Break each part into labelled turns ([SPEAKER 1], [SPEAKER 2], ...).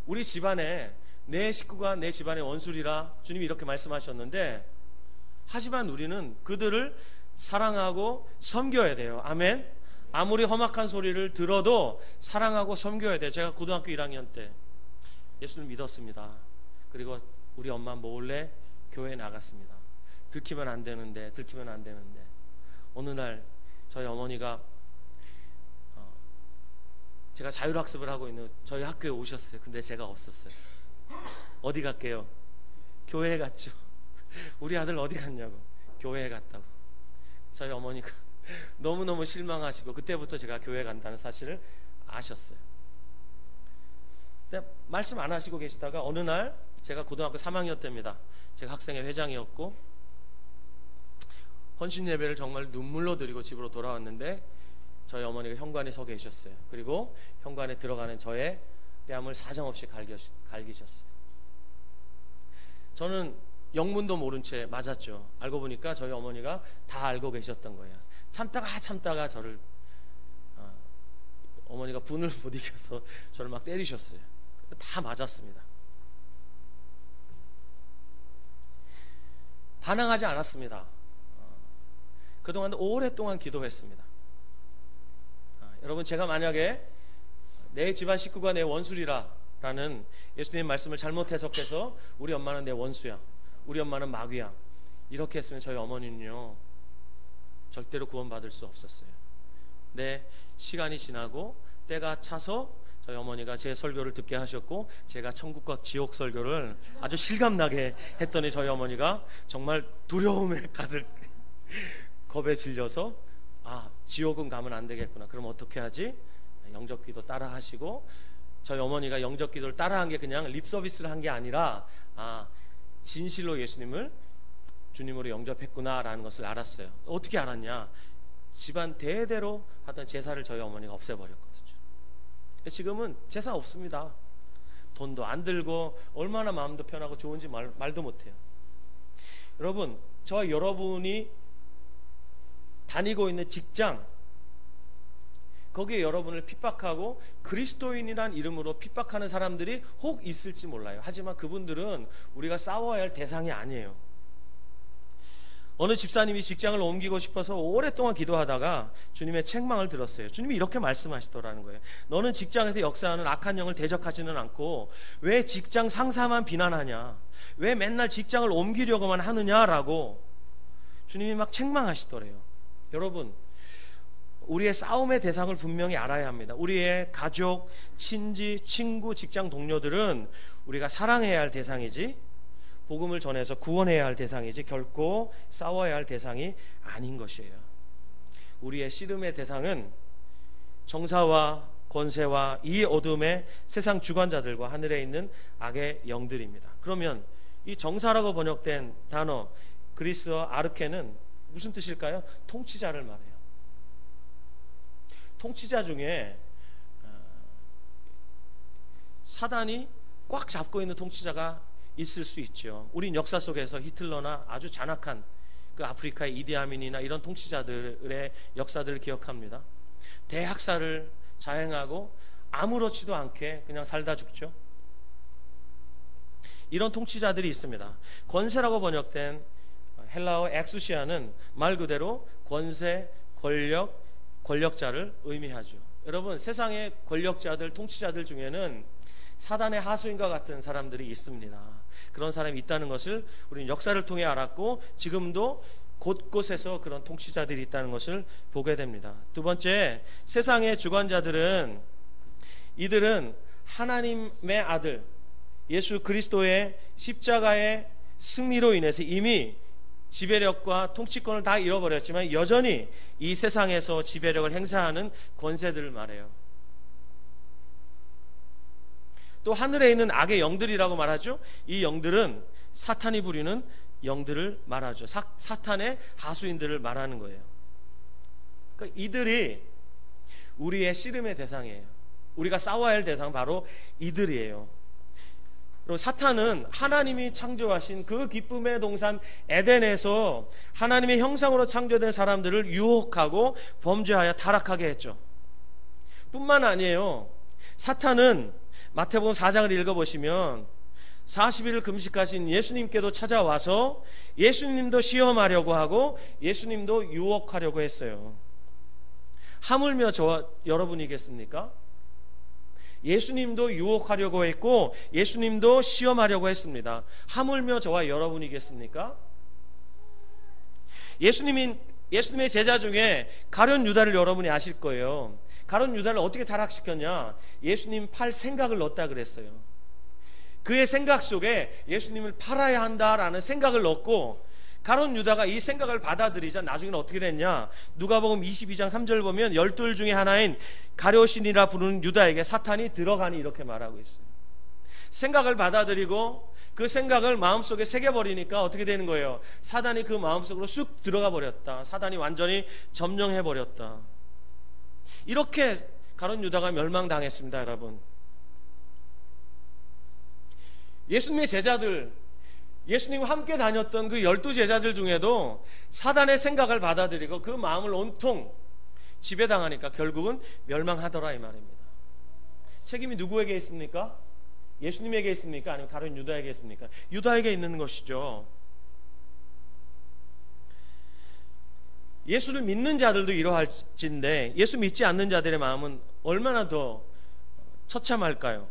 [SPEAKER 1] 우리 집안에 내 식구가 내 집안의 원수리라 주님이 이렇게 말씀하셨는데, 하지만 우리는 그들을 사랑하고 섬겨야 돼요. 아멘. 아무리 험악한 소리를 들어도 사랑하고 섬겨야 돼요. 제가 고등학교 1학년 때 예수를 믿었습니다. 그리고 우리 엄마 몰래 교회에 나갔습니다. 들키면 안 되는데 어느 날 저희 어머니가 제가 자율학습을 하고 있는 저희 학교에 오셨어요. 근데 제가 없었어요. 어디 갈게요? 교회에 갔죠. 우리 아들 어디 갔냐고. 교회에 갔다고. 저희 어머니가 너무너무 실망하시고 그때부터 제가 교회 간다는 사실을 아셨어요. 근데 말씀 안 하시고 계시다가 어느 날 제가 고등학교 3학년 때입니다. 제가 학생회 회장이었고 헌신 예배를 정말 눈물로 드리고 집으로 돌아왔는데 저희 어머니가 현관에 서 계셨어요. 그리고 현관에 들어가는 저의 뺨을 사정없이 갈기셨어요. 저는 영문도 모른 채 맞았죠. 알고 보니까 저희 어머니가 다 알고 계셨던 거예요. 참다가 저를 어머니가 분을 못 이겨서 저를 막 때리셨어요. 다 맞았습니다. 반항하지 않았습니다. 그동안 오랫동안 기도했습니다. 여러분, 제가 만약에 내 집안 식구가 내 원수리라 라는 예수님 말씀을 잘못 해석해서 우리 엄마는 내 원수야, 우리 엄마는 마귀야, 이렇게 했으면 저희 어머니는요 절대로 구원받을 수 없었어요. 네, 시간이 지나고 때가 차서 저희 어머니가 제 설교를 듣게 하셨고 제가 천국과 지옥 설교를 아주 실감나게 했더니 저희 어머니가 정말 두려움에 가득 겁에 질려서 지옥은 가면 안 되겠구나, 그럼 어떻게 하지? 영접기도 따라 하시고, 저희 어머니가 영접기도를 따라한 게 그냥 립서비스를 한 게 아니라 진실로 예수님을 주님으로 영접했구나 라는 것을 알았어요. 어떻게 알았냐? 집안 대대로 하던 제사를 저희 어머니가 없애버렸거든요. 지금은 제사 없습니다. 돈도 안 들고 얼마나 마음도 편하고 좋은지 말도 못해요. 여러분, 저와 여러분이 다니고 있는 직장, 거기에 여러분을 핍박하고 그리스도인이란 이름으로 핍박하는 사람들이 혹 있을지 몰라요. 하지만 그분들은 우리가 싸워야 할 대상이 아니에요. 어느 집사님이 직장을 옮기고 싶어서 오랫동안 기도하다가 주님의 책망을 들었어요. 주님이 이렇게 말씀하시더라는 거예요. 너는 직장에서 역사하는 악한 영을 대적하지는 않고 왜 직장 상사만 비난하냐, 왜 맨날 직장을 옮기려고만 하느냐라고 주님이 막 책망하시더래요. 여러분, 우리의 싸움의 대상을 분명히 알아야 합니다. 우리의 가족, 친지, 친구, 직장 동료들은 우리가 사랑해야 할 대상이지, 복음을 전해서 구원해야 할 대상이지 결코 싸워야 할 대상이 아닌 것이에요. 우리의 씨름의 대상은 정사와 권세와 이 어둠의 세상 주관자들과 하늘에 있는 악의 영들입니다. 그러면 이 정사라고 번역된 단어 그리스어 아르케는 무슨 뜻일까요? 통치자를 말해요. 통치자 중에 사단이 꽉 잡고 있는 통치자가 있을 수 있죠. 우린 역사 속에서 히틀러나 아주 잔악한 그 아프리카의 이디아민이나 이런 통치자들의 역사들을 기억합니다. 대학살을 자행하고 아무렇지도 않게 그냥 살다 죽죠. 이런 통치자들이 있습니다. 권세라고 번역된 헬라어 엑수시아는 말 그대로 권세, 권력, 권력자를 의미하죠. 여러분, 세상의 권력자들, 통치자들 중에는 사단의 하수인과 같은 사람들이 있습니다. 그런 사람이 있다는 것을 우리는 역사를 통해 알았고 지금도 곳곳에서 그런 통치자들이 있다는 것을 보게 됩니다. 두 번째, 세상의 주관자들은 이들은 하나님의 아들 예수 그리스도의 십자가의 승리로 인해서 이미 지배력과 통치권을 다 잃어버렸지만 여전히 이 세상에서 지배력을 행사하는 권세들을 말해요. 또 하늘에 있는 악의 영들이라고 말하죠. 이 영들은 사탄이 부리는 영들을 말하죠. 사탄의 하수인들을 말하는 거예요. 그러니까 이들이 우리의 씨름의 대상이에요. 우리가 싸워야 할 대상은 바로 이들이에요. 그리고 사탄은 하나님이 창조하신 그 기쁨의 동산 에덴에서 하나님의 형상으로 창조된 사람들을 유혹하고 범죄하여 타락하게 했죠. 뿐만 아니에요. 사탄은 마태복음 4장을 읽어보시면 40일을 금식하신 예수님께도 찾아와서 예수님도 시험하려고 하고 예수님도 유혹하려고 했어요. 하물며 저와 여러분이겠습니까? 예수님도 유혹하려고 했고 예수님도 시험하려고 했습니다. 하물며 저와 여러분이겠습니까? 예수님의 제자 중에 가룟 유다를 여러분이 아실 거예요. 가룟 유다를 어떻게 타락시켰냐? 예수님 팔 생각을 넣었다 그랬어요. 그의 생각 속에 예수님을 팔아야 한다라는 생각을 넣었고, 가룟 유다가 이 생각을 받아들이자 나중에는 어떻게 됐냐? 누가복음 22장 3절 보면 12 중에 하나인 가룟신이라 부르는 유다에게 사탄이 들어가니 이렇게 말하고 있어요. 생각을 받아들이고 그 생각을 마음속에 새겨버리니까 어떻게 되는 거예요? 사단이 그 마음속으로 쑥 들어가 버렸다. 사단이 완전히 점령해버렸다. 이렇게 가룟 유다가 멸망당했습니다. 여러분, 예수님의 제자들, 예수님과 함께 다녔던 그 12 제자들 중에도 사단의 생각을 받아들이고 그 마음을 온통 지배당하니까 결국은 멸망하더라 이 말입니다. 책임이 누구에게 있습니까? 예수님에게 있습니까? 아니면 가룟 유다에게 있습니까? 유다에게 있는 것이죠. 예수를 믿는 자들도 이러할진데 예수 믿지 않는 자들의 마음은 얼마나 더 처참할까요?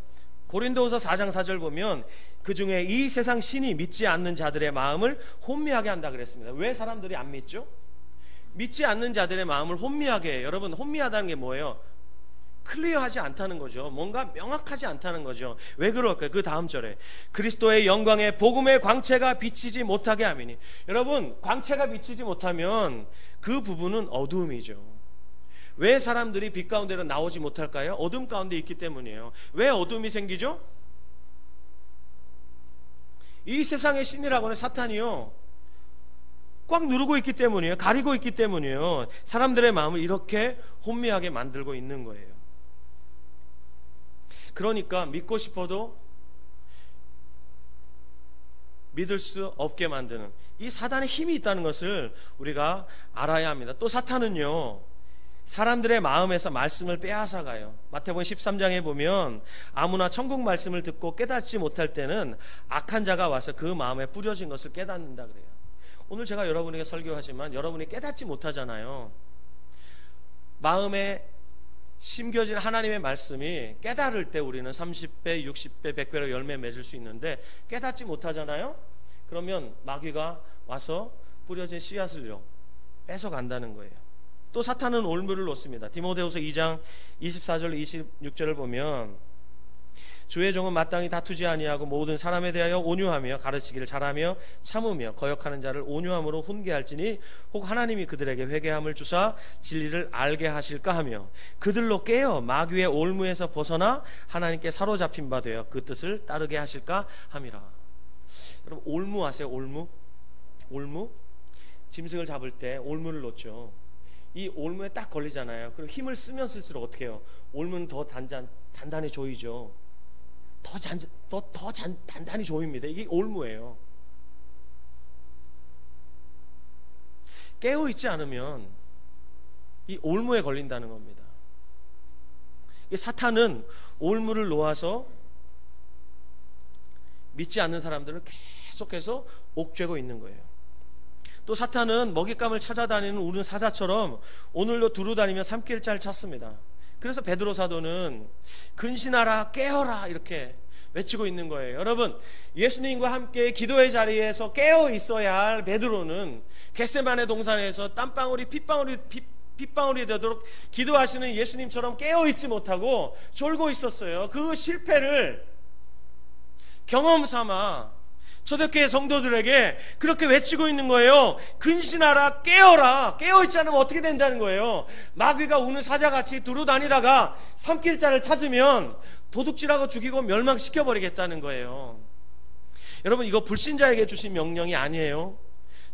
[SPEAKER 1] 고린도후서 4장 4절 보면 그 중에 이 세상 신이 믿지 않는 자들의 마음을 혼미하게 한다 그랬습니다. 왜 사람들이 안 믿죠? 믿지 않는 자들의 마음을 혼미하게 해요. 여러분, 혼미하다는 게 뭐예요? 클리어하지 않다는 거죠. 뭔가 명확하지 않다는 거죠. 왜 그럴까요? 그 다음 절에 그리스도의 영광에 복음의 광채가 비치지 못하게 하미니. 여러분, 광채가 비치지 못하면 그 부분은 어두움이죠. 왜 사람들이 빛 가운데로 나오지 못할까요? 어둠 가운데 있기 때문이에요. 왜 어둠이 생기죠? 이 세상의 신이라고는 사탄이요, 꽉 누르고 있기 때문이에요. 가리고 있기 때문이에요. 사람들의 마음을 이렇게 혼미하게 만들고 있는 거예요. 그러니까 믿고 싶어도 믿을 수 없게 만드는 이 사단의 힘이 있다는 것을 우리가 알아야 합니다. 또 사탄은요, 사람들의 마음에서 말씀을 빼앗아가요. 마태복음 13장에 보면 아무나 천국 말씀을 듣고 깨닫지 못할 때는 악한 자가 와서 그 마음에 뿌려진 것을 깨닫는다 그래요. 오늘 제가 여러분에게 설교하지만 여러분이 깨닫지 못하잖아요. 마음에 심겨진 하나님의 말씀이 깨달을 때 우리는 30배, 60배, 100배로 열매 맺을 수 있는데 깨닫지 못하잖아요. 그러면 마귀가 와서 뿌려진 씨앗을요 뺏어간다는 거예요. 또 사탄은 올무를 놓습니다. 디모데후서 2장 24절 26절을 보면 주의 종은 마땅히 다투지 아니하고 모든 사람에 대하여 온유하며 가르치기를 잘하며 참으며 거역하는 자를 온유함으로 훈계할지니 혹 하나님이 그들에게 회개함을 주사 진리를 알게 하실까 하며 그들로 깨어 마귀의 올무에서 벗어나 하나님께 사로잡힌 바 되어 그 뜻을 따르게 하실까 함이라. 여러분, 올무 아세요? 올무? 올무? 짐승을 잡을 때 올무를 놓죠. 이 올무에 딱 걸리잖아요. 그리고 힘을 쓰면 쓸수록 어떻게 해요? 올무는 더 단단히 조이죠. 더 단단히 조입니다. 이게 올무예요. 깨어있지 않으면 이 올무에 걸린다는 겁니다. 이 사탄은 올무를 놓아서 믿지 않는 사람들을 계속해서 옥죄고 있는 거예요. 또 사탄은 먹잇감을 찾아다니는 우는 사자처럼 오늘도 두루다니며 삼킬자를 찾습니다. 그래서 베드로 사도는 근신하라 깨어라 이렇게 외치고 있는 거예요. 여러분, 예수님과 함께 기도의 자리에서 깨어 있어야 할 베드로는 겟세마네 동산에서 땀방울이 핏방울이 되도록 기도하시는 예수님처럼 깨어 있지 못하고 졸고 있었어요. 그 실패를 경험 삼아 초대교회 성도들에게 그렇게 외치고 있는 거예요. 근신하라 깨어라. 깨어있지 않으면 어떻게 된다는 거예요? 마귀가 우는 사자같이 두루다니다가 삼킬 자를 찾으면 도둑질하고 죽이고 멸망시켜버리겠다는 거예요. 여러분, 이거 불신자에게 주신 명령이 아니에요.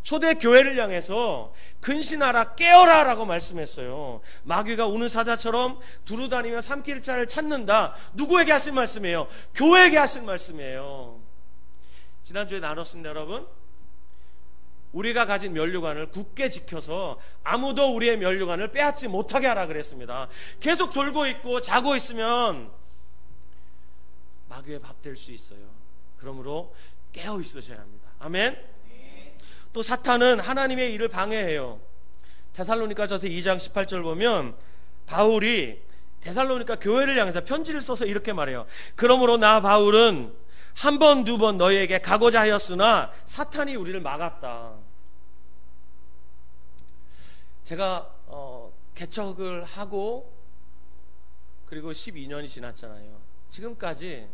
[SPEAKER 1] 초대교회를 향해서 근신하라 깨어라 라고 말씀했어요. 마귀가 우는 사자처럼 두루다니며 삼킬 자를 찾는다. 누구에게 하신 말씀이에요? 교회에게 하신 말씀이에요. 지난주에 나눴습니다. 여러분, 우리가 가진 면류관을 굳게 지켜서 아무도 우리의 면류관을 빼앗지 못하게 하라 그랬습니다. 계속 졸고 있고 자고 있으면 마귀의 밥 될 수 있어요. 그러므로 깨어 있으셔야 합니다. 아멘. 또 사탄은 하나님의 일을 방해해요. 데살로니가전서 2장 18절 보면 바울이 데살로니가 교회를 향해서 편지를 써서 이렇게 말해요. 그러므로 나 바울은 한 번, 두 번 너희에게 가고자 하였으나 사탄이 우리를 막았다. 제가 개척을 하고 그리고 12년이 지났잖아요. 지금까지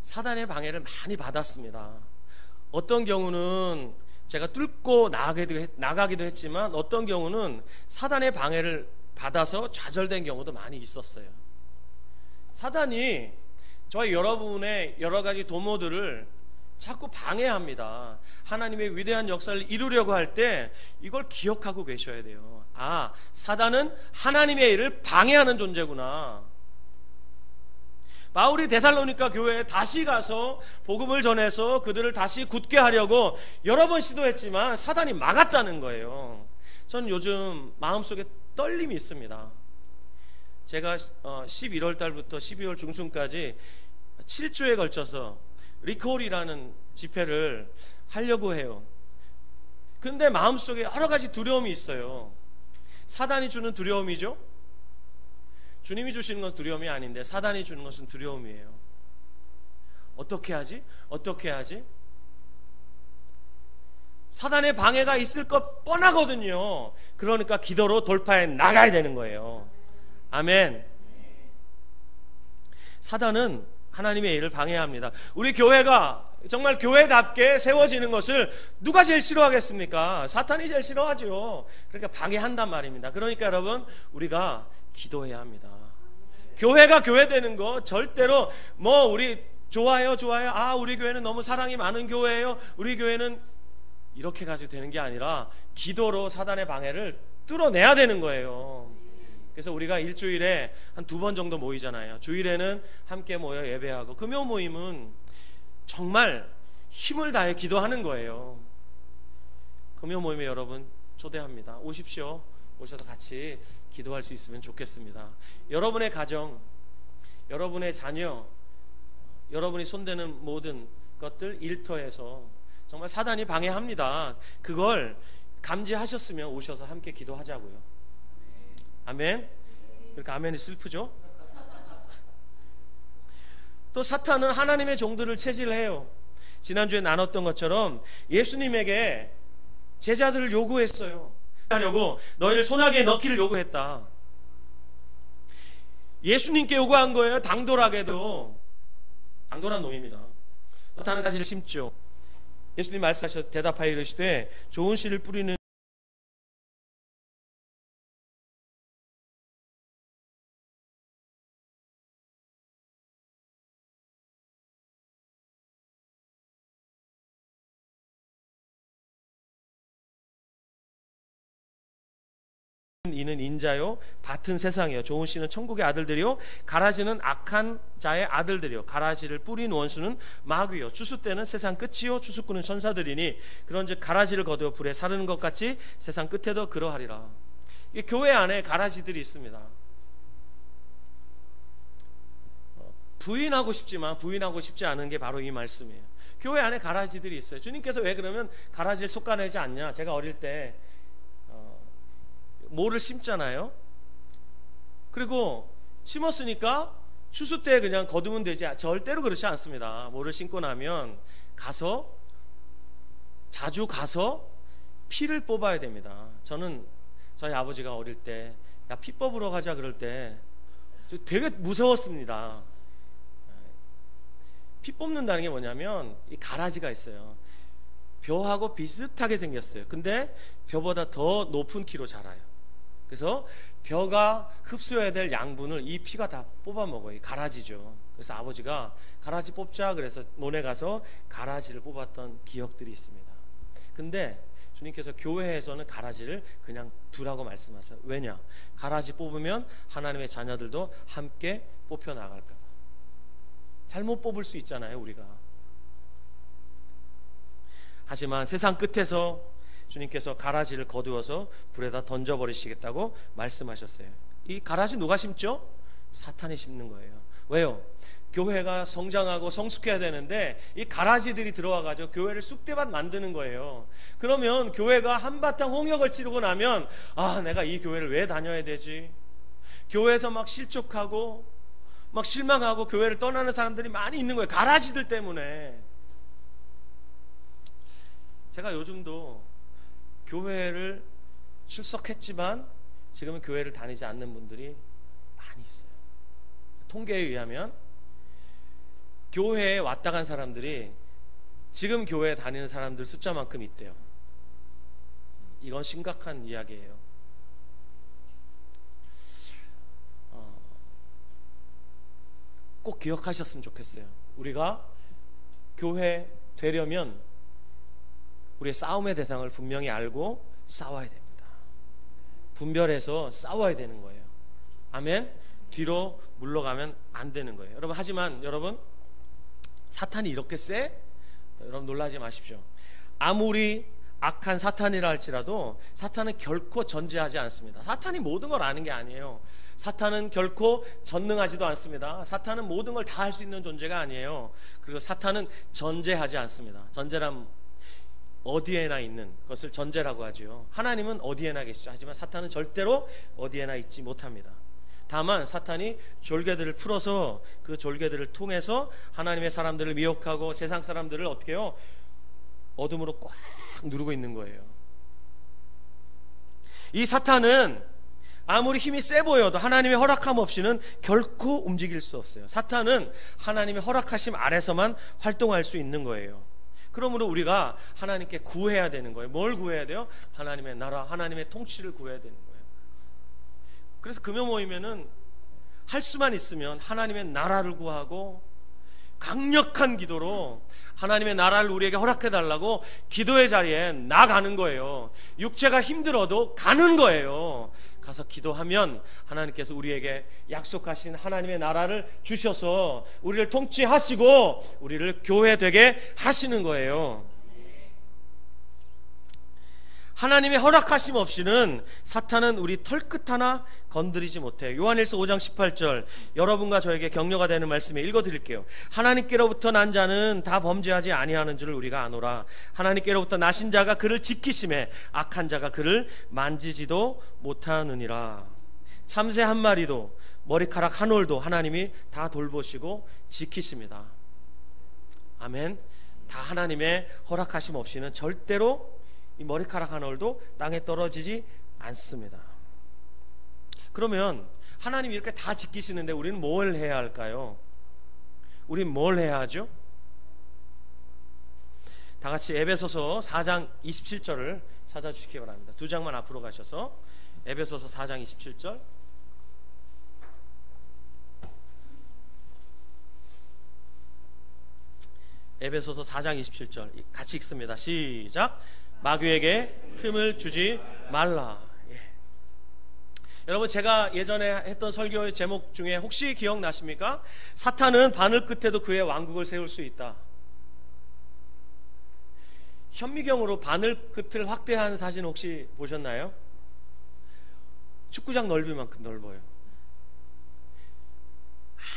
[SPEAKER 1] 사단의 방해를 많이 받았습니다. 어떤 경우는 제가 뚫고 나가기도 했지만 어떤 경우는 사단의 방해를 받아서 좌절된 경우도 많이 있었어요. 사단이 저와 여러분의 여러 가지 도모들을 자꾸 방해합니다. 하나님의 위대한 역사를 이루려고 할 때 이걸 기억하고 계셔야 돼요. 아, 사단은 하나님의 일을 방해하는 존재구나. 바울이 데살로니가 교회에 다시 가서 복음을 전해서 그들을 다시 굳게 하려고 여러 번 시도했지만 사단이 막았다는 거예요. 전 요즘 마음속에 떨림이 있습니다. 제가 11월 달부터 12월 중순까지 7주에 걸쳐서 리콜이라는 집회를 하려고 해요. 근데 마음속에 여러 가지 두려움이 있어요. 사단이 주는 두려움이죠. 주님이 주시는 건 두려움이 아닌데 사단이 주는 것은 두려움이에요. 어떻게 하지? 어떻게 하지? 사단의 방해가 있을 것 뻔하거든요. 그러니까 기도로 돌파해 나가야 되는 거예요. 아멘. 사단은 하나님의 일을 방해합니다. 우리 교회가 정말 교회답게 세워지는 것을 누가 제일 싫어하겠습니까? 사탄이 제일 싫어하죠. 그러니까 방해한단 말입니다. 그러니까 여러분, 우리가 기도해야 합니다. 교회가 교회되는 거 절대로 우리 좋아요. 아, 우리 교회는 너무 사랑이 많은 교회예요. 우리 교회는 이렇게 가지고 되는 게 아니라 기도로 사단의 방해를 뚫어내야 되는 거예요. 그래서 우리가 일주일에 한 2번 정도 모이잖아요. 주일에는 함께 모여 예배하고, 금요 모임은 정말 힘을 다해 기도하는 거예요. 금요 모임에 여러분 초대합니다. 오십시오. 오셔서 같이 기도할 수 있으면 좋겠습니다. 여러분의 가정, 여러분의 자녀, 여러분이 손대는 모든 것들 일터에서 정말 사단이 방해합니다. 그걸 감지하셨으면 오셔서 함께 기도하자고요. 아멘. 그러니까 아멘이 슬프죠? 또 사탄은 하나님의 종들을 체질해요. 지난주에 나눴던 것처럼 예수님에게 제자들을 요구했어요. 하려고 너희를 소나기에 넣기를 요구했다. 예수님께 요구한 거예요. 당돌하게도. 당돌한 놈입니다. 또 다른 가지를 심죠. 예수님 말씀하셔서 대답하여 이르시되 좋은 씨를 뿌리는 이는 인자요 밭은 세상이요 좋은 씨는 천국의 아들들이요 가라지는 악한 자의 아들들이요 가라지를 뿌린 원수는 마귀요 추수 때는 세상 끝이요 추수꾼은 천사들이니 그런즉 가라지를 거두어 불에 사르는 것 같이 세상 끝에도 그러하리라. 이 교회 안에 가라지들이 있습니다. 부인하고 싶지만 부인하고 싶지 않은 게 바로 이 말씀이에요. 교회 안에 가라지들이 있어요. 주님께서 왜 그러면 가라지를 솎아내지 않냐. 제가 어릴 때 모를 심잖아요. 그리고 심었으니까 추수 때 그냥 거두면 되지. 절대로 그렇지 않습니다. 모를 심고 나면 자주 가서 피를 뽑아야 됩니다. 저는 저희 아버지가 어릴 때 야, 피 뽑으러 가자 그럴 때 되게 무서웠습니다. 피 뽑는다는 게 뭐냐면 이 가라지가 있어요. 벼하고 비슷하게 생겼어요. 근데 벼보다 더 높은 키로 자라요. 그래서 벼가 흡수해야 될 양분을 이 피가 다 뽑아 먹어요. 가라지죠. 그래서 아버지가 가라지 뽑자 그래서 논에 가서 가라지를 뽑았던 기억들이 있습니다. 근데 주님께서 교회에서는 가라지를 그냥 두라고 말씀하세요. 왜냐? 가라지 뽑으면 하나님의 자녀들도 함께 뽑혀 나갈까 봐. 잘못 뽑을 수 있잖아요, 우리가. 하지만 세상 끝에서 주님께서 가라지를 거두어서 불에다 던져버리시겠다고 말씀하셨어요. 이 가라지 누가 심죠? 사탄이 심는 거예요. 왜요? 교회가 성장하고 성숙해야 되는데 이 가라지들이 들어와가지고 교회를 쑥대밭 만드는 거예요. 그러면 교회가 한바탕 홍역을 치르고 나면 내가 이 교회를 왜 다녀야 되지? 교회에서 막 실족하고 막 실망하고 교회를 떠나는 사람들이 많이 있는 거예요. 가라지들 때문에. 제가 요즘도 교회를 출석했지만 지금은 교회를 다니지 않는 분들이 많이 있어요. 통계에 의하면 교회에 왔다 간 사람들이 지금 교회에 다니는 사람들 숫자만큼 있대요. 이건 심각한 이야기예요. 꼭 기억하셨으면 좋겠어요. 우리가 교회 되려면 우리의 싸움의 대상을 분명히 알고 싸워야 됩니다. 분별해서 싸워야 되는 거예요. 아멘. 뒤로 물러가면 안 되는 거예요. 여러분, 하지만 여러분, 사탄이 이렇게 세? 여러분 놀라지 마십시오. 아무리 악한 사탄이라 할지라도 사탄은 결코 전제하지 않습니다. 사탄이 모든 걸 아는 게 아니에요. 사탄은 결코 전능하지도 않습니다. 사탄은 모든 걸 다 할 수 있는 존재가 아니에요. 그리고 사탄은 전제하지 않습니다. 전제란 어디에나 있는 것을 전제라고 하죠. 하나님은 어디에나 계시죠. 하지만 사탄은 절대로 어디에나 있지 못합니다. 다만 사탄이 졸개들을 풀어서 그 졸개들을 통해서 하나님의 사람들을 미혹하고 세상 사람들을 어떻게 해요? 어둠으로 꽉 누르고 있는 거예요. 이 사탄은 아무리 힘이 세 보여도 하나님의 허락함 없이는 결코 움직일 수 없어요. 사탄은 하나님의 허락하심 아래서만 활동할 수 있는 거예요. 그러므로 우리가 하나님께 구해야 되는 거예요. 뭘 구해야 돼요? 하나님의 나라, 하나님의 통치를 구해야 되는 거예요. 그래서 금요 모이면은 할 수만 있으면 하나님의 나라를 구하고 강력한 기도로 하나님의 나라를 우리에게 허락해 달라고 기도의 자리에 나가는 거예요. 육체가 힘들어도 가는 거예요. 가서 기도하면 하나님께서 우리에게 약속하신 하나님의 나라를 주셔서 우리를 통치하시고 우리를 교회 되게 하시는 거예요. 하나님의 허락하심 없이는 사탄은 우리 털끝 하나 건드리지 못해요. 요한일서 5장 18절, 여러분과 저에게 격려가 되는 말씀에 읽어드릴게요. 하나님께로부터 난 자는 다 범죄하지 아니하는 줄을 우리가 아노라. 하나님께로부터 나신 자가 그를 지키심에 악한 자가 그를 만지지도 못하느니라. 참새 한 마리도 머리카락 한 올도 하나님이 다 돌보시고 지키십니다. 아멘. 다 하나님의 허락하심 없이는 절대로 이 머리카락 한 올도 땅에 떨어지지 않습니다. 그러면 하나님이 이렇게 다 지키시는데 우리는 뭘 해야 할까요? 우리는 뭘 해야 하죠? 다 같이 에베소서 4장 27절을 찾아주시기 바랍니다. 두 장만 앞으로 가셔서 에베소서 4장 27절, 에베소서 4장 27절 같이 읽습니다. 시작. 마귀에게 틈을 주지 말라. 여러분, 제가 예전에 했던 설교의 제목 중에 혹시 기억나십니까? 사탄은 바늘 끝에도 그의 왕국을 세울 수 있다. 현미경으로 바늘 끝을 확대한 사진 혹시 보셨나요? 축구장 넓이만큼 넓어요.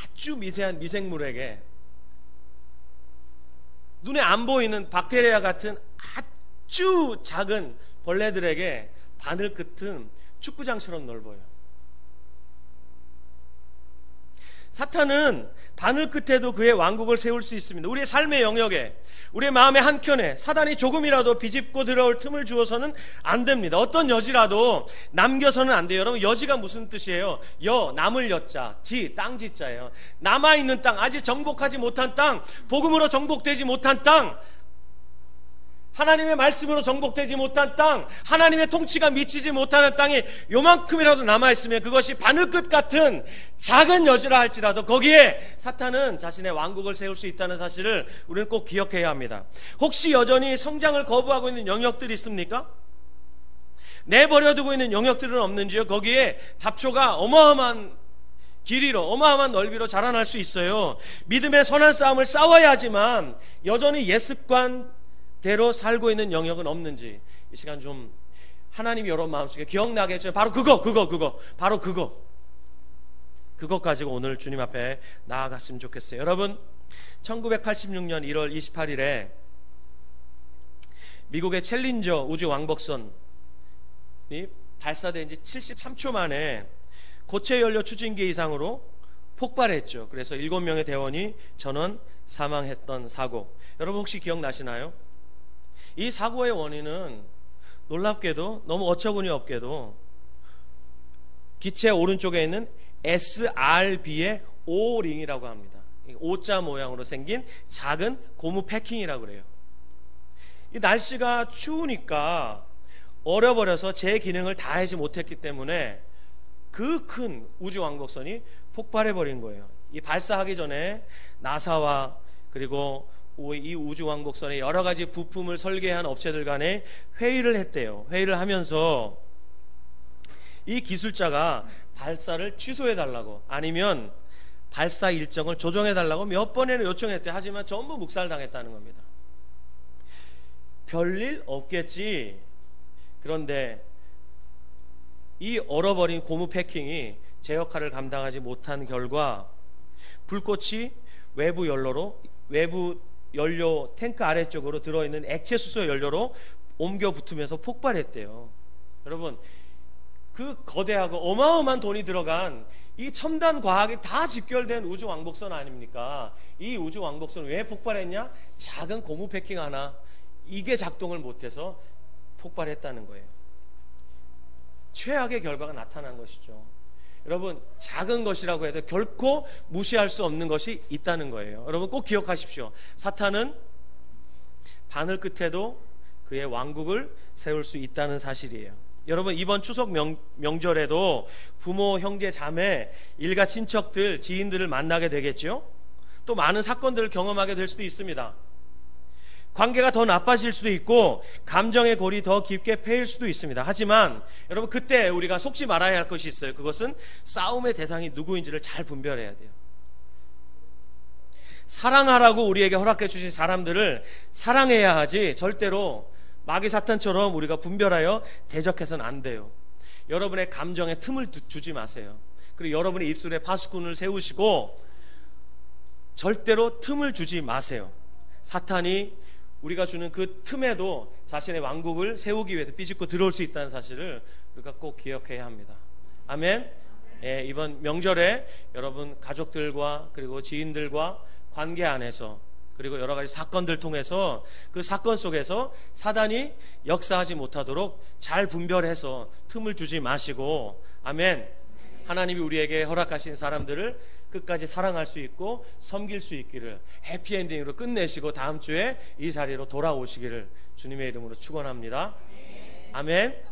[SPEAKER 1] 아주 미세한 미생물에게, 눈에 안 보이는 박테리아 같은 아주 작은 벌레들에게 바늘 끝은 축구장처럼 넓어요. 사탄은 바늘 끝에도 그의 왕국을 세울 수 있습니다. 우리의 삶의 영역에, 우리의 마음의 한켠에 사단이 조금이라도 비집고 들어올 틈을 주어서는 안 됩니다. 어떤 여지라도 남겨서는 안 돼요. 여러분, 여지가 무슨 뜻이에요? 남을 여자, 지, 땅 지자예요. 남아있는 땅, 아직 정복하지 못한 땅, 복음으로 정복되지 못한 땅, 하나님의 말씀으로 정복되지 못한 땅, 하나님의 통치가 미치지 못하는 땅이 요만큼이라도 남아있으면 그것이 바늘끝 같은 작은 여지라 할지라도 거기에 사탄은 자신의 왕국을 세울 수 있다는 사실을 우리는 꼭 기억해야 합니다. 혹시 여전히 성장을 거부하고 있는 영역들이 있습니까? 내버려두고 있는 영역들은 없는지요? 거기에 잡초가 어마어마한 길이로, 어마어마한 넓이로 자라날 수 있어요. 믿음의 선한 싸움을 싸워야 하지만 여전히 옛습관 대로 살고 있는 영역은 없는지 이 시간 좀 하나님이 여러분 마음속에 기억나게 해줘요. 바로 그거 바로 그거. 그것 가지고 오늘 주님 앞에 나아갔으면 좋겠어요. 여러분, 1986년 1월 28일에 미국의 챌린저 우주 왕복선이 발사된 지 73초 만에 고체 연료 추진기 이상으로 폭발했죠. 그래서 7명의 대원이 전원 사망했던 사고, 여러분 혹시 기억나시나요? 이 사고의 원인은 놀랍게도, 너무 어처구니 없게도 기체 오른쪽에 있는 SRB의 O링이라고 합니다. O자 모양으로 생긴 작은 고무 패킹이라고 그래요. 이 날씨가 추우니까 얼어버려서 제 기능을 다하지 못했기 때문에 그 큰 우주 왕복선이 폭발해버린 거예요. 이 발사하기 전에 나사와 그리고 이 우주 왕복선의 여러 가지 부품을 설계한 업체들 간에 회의를 했대요. 회의를 하면서 이 기술자가 발사를 취소해달라고, 아니면 발사 일정을 조정해달라고 몇 번이나 요청했대요. 하지만 전부 묵살당했다는 겁니다. 별일 없겠지. 그런데 이 얼어버린 고무 패킹이 제 역할을 감당하지 못한 결과 불꽃이 외부 연료 탱크 아래쪽으로 들어있는 액체 수소 연료로 옮겨 붙으면서 폭발했대요. 여러분, 그 거대하고 어마어마한 돈이 들어간 이 첨단 과학이 다 집결된 우주 왕복선 아닙니까? 이 우주 왕복선은 왜 폭발했냐? 작은 고무 패킹 하나, 이게 작동을 못해서 폭발했다는 거예요. 최악의 결과가 나타난 것이죠. 여러분, 작은 것이라고 해도 결코 무시할 수 없는 것이 있다는 거예요. 여러분 꼭 기억하십시오. 사탄은 바늘 끝에도 그의 왕국을 세울 수 있다는 사실이에요. 여러분, 이번 추석 명절에도 부모, 형제, 자매, 일가 친척들, 지인들을 만나게 되겠죠. 또 많은 사건들을 경험하게 될 수도 있습니다. 관계가 더 나빠질 수도 있고 감정의 골이 더 깊게 패일 수도 있습니다. 하지만 여러분, 그때 우리가 속지 말아야 할 것이 있어요. 그것은 싸움의 대상이 누구인지를 잘 분별해야 돼요. 사랑하라고 우리에게 허락해 주신 사람들을 사랑해야 하지, 절대로 마귀 사탄처럼 우리가 분별하여 대적해서는 안 돼요. 여러분의 감정에 틈을 주지 마세요. 그리고 여러분의 입술에 파수꾼을 세우시고 절대로 틈을 주지 마세요. 사탄이 우리가 주는 그 틈에도 자신의 왕국을 세우기 위해서 비집고 들어올 수 있다는 사실을 우리가 꼭 기억해야 합니다. 아멘. 예, 이번 명절에 여러분 가족들과 그리고 지인들과 관계 안에서, 그리고 여러 가지 사건들 통해서 그 사건 속에서 사단이 역사하지 못하도록 잘 분별해서 틈을 주지 마시고, 아멘, 하나님이 우리에게 허락하신 사람들을 끝까지 사랑할 수 있고 섬길 수 있기를 해피엔딩으로 끝내시고 다음 주에 이 자리로 돌아오시기를 주님의 이름으로 축원합니다. 아멘.